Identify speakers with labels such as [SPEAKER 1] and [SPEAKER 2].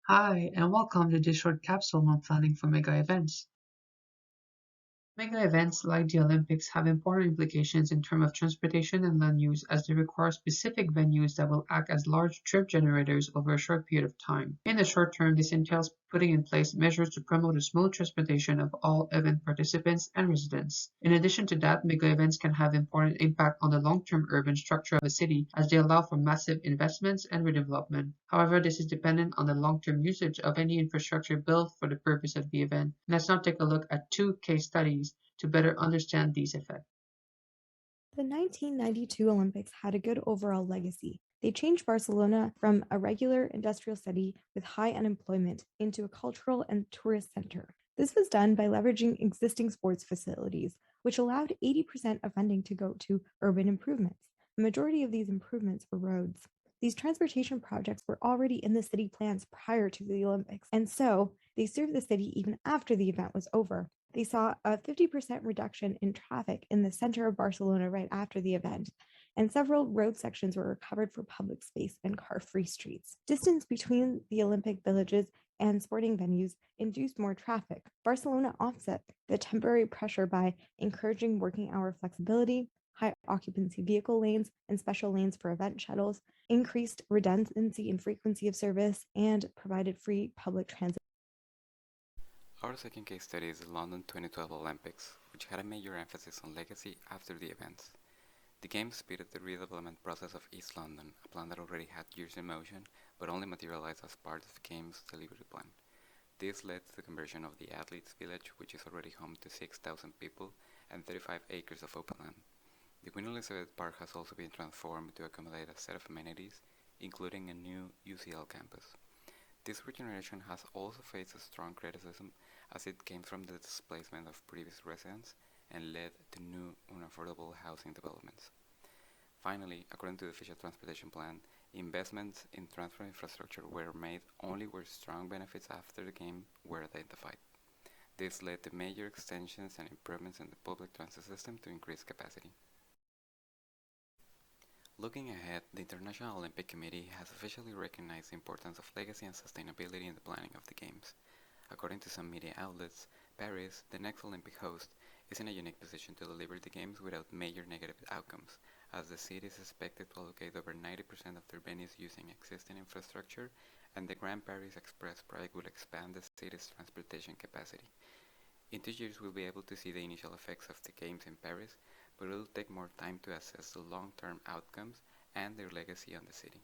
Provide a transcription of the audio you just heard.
[SPEAKER 1] Hi, and welcome to this short capsule on planning for mega events. Mega events like the Olympics have important implications in terms of transportation and land use as they require specific venues that will act as large trip generators over a short period of time. In the short term, this entails putting in place measures to promote a smooth transportation of all event participants and residents. In addition to that, mega events can have important impact on the long-term urban structure of a city as they allow for massive investments and redevelopment. However, this is dependent on the long-term usage of any infrastructure built for the purpose of the event. Let's now take a look at two case studies to better understand these effects.
[SPEAKER 2] The 1992 Olympics had a good overall legacy. They changed Barcelona from a regular industrial city with high unemployment into a cultural and tourist center. This was done by leveraging existing sports facilities, which allowed 80% of funding to go to urban improvements. The majority of these improvements were roads. These transportation projects were already in the city plans prior to the Olympics, and so they served the city even after the event was over. They saw a 50% reduction in traffic in the center of Barcelona right after the event, and several road sections were recovered for public space and car free streets. Distance between the Olympic villages and sporting venues induced more traffic. Barcelona offset the temporary pressure by encouraging working hour flexibility, high occupancy vehicle lanes, and special lanes for event shuttles, increased redundancy and frequency of service, and provided free public transit.
[SPEAKER 3] Our second case study is the London 2012 Olympics, which had a major emphasis on legacy after the events. The Games speeded the redevelopment process of East London, a plan that already had years in motion, but only materialized as part of the Games' delivery plan. This led to the conversion of the Athletes' Village, which is already home to 6,000 people and 35 acres of open land. The Queen Elizabeth Park has also been transformed to accommodate a set of amenities, including a new UCL campus. This regeneration has also faced a strong criticism as it came from the displacement of previous residents and led to new unaffordable housing developments. Finally, according to the official transportation plan, investments in transport infrastructure were made only where strong benefits after the game were identified. This led to major extensions and improvements in the public transit system to increase capacity. Looking ahead, the International Olympic Committee has officially recognized the importance of legacy and sustainability in the planning of the Games. According to some media outlets, Paris, the next Olympic host, is in a unique position to deliver the Games without major negative outcomes, as the city is expected to allocate over 90% of their venues using existing infrastructure, and the Grand Paris Express project will expand the city's transportation capacity. In 2 years, we'll be able to see the initial effects of the Games in Paris, but it will take more time to assess the long-term outcomes and their legacy on the city.